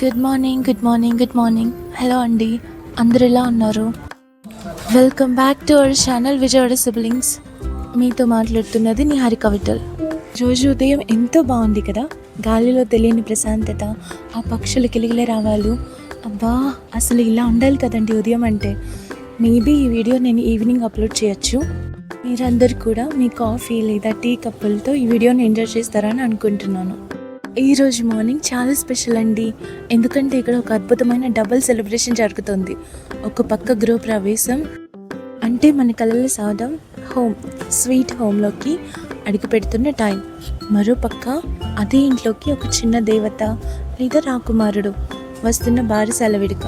Good morning, good morning, good morning. Hello అండి, అందరు ఎలా ఉన్నారు? Welcome back to our channel Vijayawada siblings. మీతో మాట్లాడుతున్నది నిహారిక విఠల్. రోజు ఉదయం ఎంతో బాగుంది కదా, గాలిలో తెలియని ప్రశాంతత, ఆ పక్షుల కిలకిల రావాలు. అబ్బా, అసలు ఇలా ఉండాలి కదండి ఉదయం అంటే. మేబీ ఈ వీడియో నేను ఈవినింగ్ అప్లోడ్ చేయొచ్చు. మీరందరూ కూడా మీ కాఫీ లేదా టీ కప్పులతో ఈ వీడియోని ఎంజాయ్ చేస్తారని అనుకుంటున్నాను. ఈరోజు మార్నింగ్ చాలా స్పెషల్ అండి, ఎందుకంటే ఇక్కడ ఒక అద్భుతమైన డబుల్ సెలబ్రేషన్ జరుగుతుంది. ఒక పక్క గృహప్రవేశం అంటే మన కలల సాధం హోమ్ స్వీట్ హోమ్లోకి అడుగు పెడుతున్న టైం. మరో పక్క అదే ఇంట్లోకి ఒక చిన్న దేవత లేదా రాకుమారుడు వస్తున్న బారసాల వేడుక.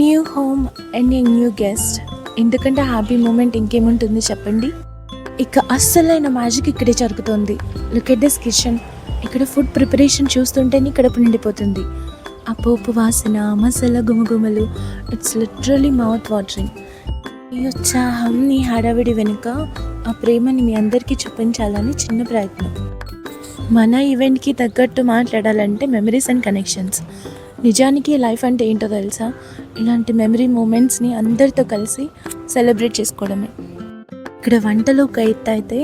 New home and a new guest. ఎందుకంటే హ్యాపీ మూమెంట్ ఇంకేముంటుంది చెప్పండి. ఇక అస్సలైన మ్యాజిక్ ఇక్కడే జరుగుతుంది. Look at this kitchen. ఇక్కడ ఫుడ్ ప్రిపరేషన్ చూస్తుంటేనే కడుపు నిండిపోతుంది. ఆ పోపు వాసన, మసాలా గుమగుమలు, ఇట్స్ లిటరలీ మౌత్ వాటరింగ్. ఈ ఉత్సాహం, ఈ హడావిడి వెనుక ఆ ప్రేమని మీ అందరికీ చూపించాలని చిన్న ప్రయత్నం. మన ఈవెంట్కి తగ్గట్టు మాట్లాడాలంటే మెమరీస్ అండ్ కనెక్షన్స్. నిజానికి లైఫ్ అంటే ఏంటో తెలుసా? ఇలాంటి మెమరీ మూమెంట్స్ని అందరితో కలిసి సెలబ్రేట్ చేసుకోవడమే. ఇక్కడ వంటలు ఒక ఎత్తు అయితే,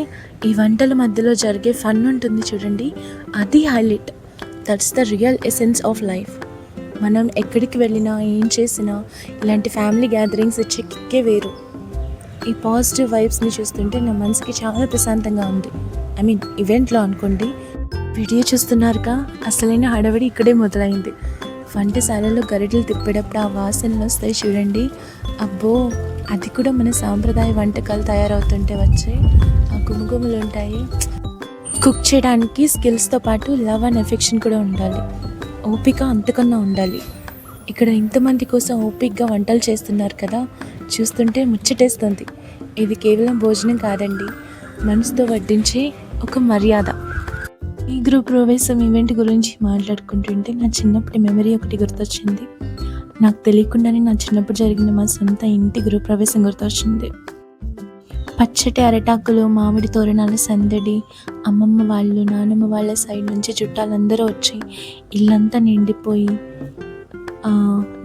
ఈ వంటల మధ్యలో జరిగే ఫన్ ఉంటుంది చూడండి, అది highlight. That's the real essence of life. మనం ఎక్కడికి వెళ్ళినా, ఏం చేసినా ఇలాంటి ఫ్యామిలీ గ్యాదరింగ్స్ ఇచ్చే కిక్కే వేరు. ఈ పాజిటివ్ వైబ్స్ని చూస్తుంటే నా మనసుకి చాలా ప్రశాంతంగా ఉంది. ఐ మీన్ ఈవెంట్లో అనుకోండి. వీడియో చూస్తున్నారుగా, అసలైన హడావిడి ఇక్కడే మొదలైంది. వంటశాలలో గరిటెలు తిప్పేటప్పుడు ఆ వాసనలు వస్తాయి చూడండి. అబ్బో, అది కూడా మన సాంప్రదాయ వంటకాలు తయారవుతుంటే వచ్చే ఆ గుమగుమలు ఉంటాయి. కుక్ చేయడానికి స్కిల్స్తో పాటు లవ్ అండ్ ఎఫెక్షన్ కూడా ఉండాలి. ఓపిక అంతకన్నా ఉండాలి. ఇక్కడ ఇంతమంది కోసం ఓపికగా వంటలు చేస్తున్నారు కదా, చూస్తుంటే ముచ్చటేస్తుంది. ఇది కేవలం భోజనం కాదండి, మనసుతో వడ్డించే ఒక మర్యాద. ఈ గ్రూప్ ప్రవేశం ఈవెంట్ గురించి మాట్లాడుకుంటుంటే నా చిన్నప్పటి మెమరీ ఒకటి గుర్తొచ్చింది. నాకు తెలియకుండానే నా చిన్నప్పుడు జరిగిన మా సొంత ఇంటి గృహప్రవేశం గుర్తొచ్చింది. పచ్చటి అరటాకులు, మామిడి తోరణాల సందడి, అమ్మమ్మ వాళ్ళు, నానమ్మ వాళ్ళ సైడ్ నుంచి చుట్టాలందరూ వచ్చి ఇల్లంతా నిండిపోయి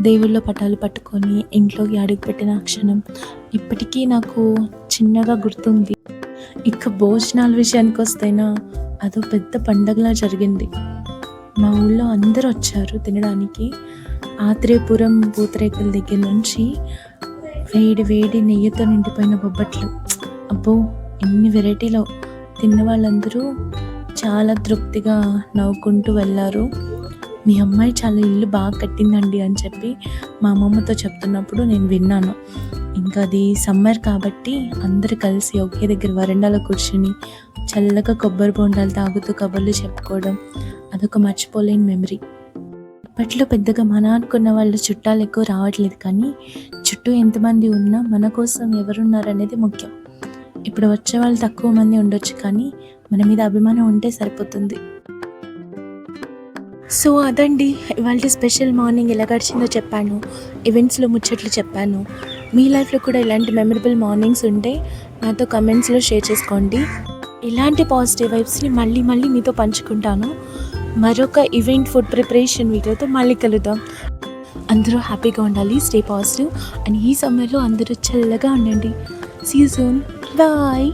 దేవుళ్ళ పటాలు పట్టుకొని ఇంట్లోకి అడుగుపెట్టిన క్షణం ఇప్పటికీ నాకు చిన్నగా గుర్తుంది. ఇక భోజనాల విషయానికి వస్తేనా, అదో పెద్ద పండగలా జరిగింది. మా ఊళ్ళో అందరూ వచ్చారు తినడానికి. ఆత్రేయపురం పూతరేకుల దగ్గర నుంచి వేడి వేడి నెయ్యితో నిండిపోయిన బొబ్బట్లు. అబ్బో, ఎన్ని వెరైటీలో. తిన్న వాళ్ళందరూ చాలా తృప్తిగా నవ్వుకుంటూ వెళ్ళారు. మీ అమ్మాయి చాలా ఇల్లు బాగా కట్టిందండి అని చెప్పి మా అమ్మమ్మతో చెప్తున్నప్పుడు నేను విన్నాను. ఇంకా అది సమ్మర్ కాబట్టి అందరూ కలిసి ఒకే దగ్గర వరండాలో కూర్చుని చల్లగా కొబ్బరి బొండాలు తాగుతూ కబుర్లు చెప్పుకోవడం అదొక మర్చిపోలేని మెమరీ. ఇప్పట్లో పెద్దగా మన అనుకున్న వాళ్ళు చుట్టాలు ఎక్కువ రావట్లేదు, కానీ చుట్టూ ఎంతమంది ఉన్నా మన కోసం ఎవరున్నారనేది ముఖ్యం. ఇప్పుడు వచ్చే వాళ్ళు తక్కువ మంది ఉండొచ్చు, కానీ మన మీద అభిమానం ఉంటే సరిపోతుంది. సో అదండి ఇవాళ స్పెషల్ మార్నింగ్ ఎలా గడిచిందో చెప్పాను, ఈవెంట్స్లో ముచ్చట్లు చెప్పాను. మీ లైఫ్లో కూడా ఇలాంటి మెమరబుల్ మార్నింగ్స్ ఉంటే నాతో కమెంట్స్లో షేర్ చేసుకోండి. ఇలాంటి పాజిటివ్ వైబ్స్ని మళ్ళీ మీతో పంచుకుంటాను. మరొక ఈవెంట్ ఫుడ్ ప్రిపరేషన్ వీడియోతో మళ్ళీ కలుద్దాం. అందరూ హ్యాపీగా ఉండాలి, స్టే పాజిటివ్. అండ్ ఈ సమ్మర్లో అందరూ చల్లగా ఉండండి. See you soon, bye.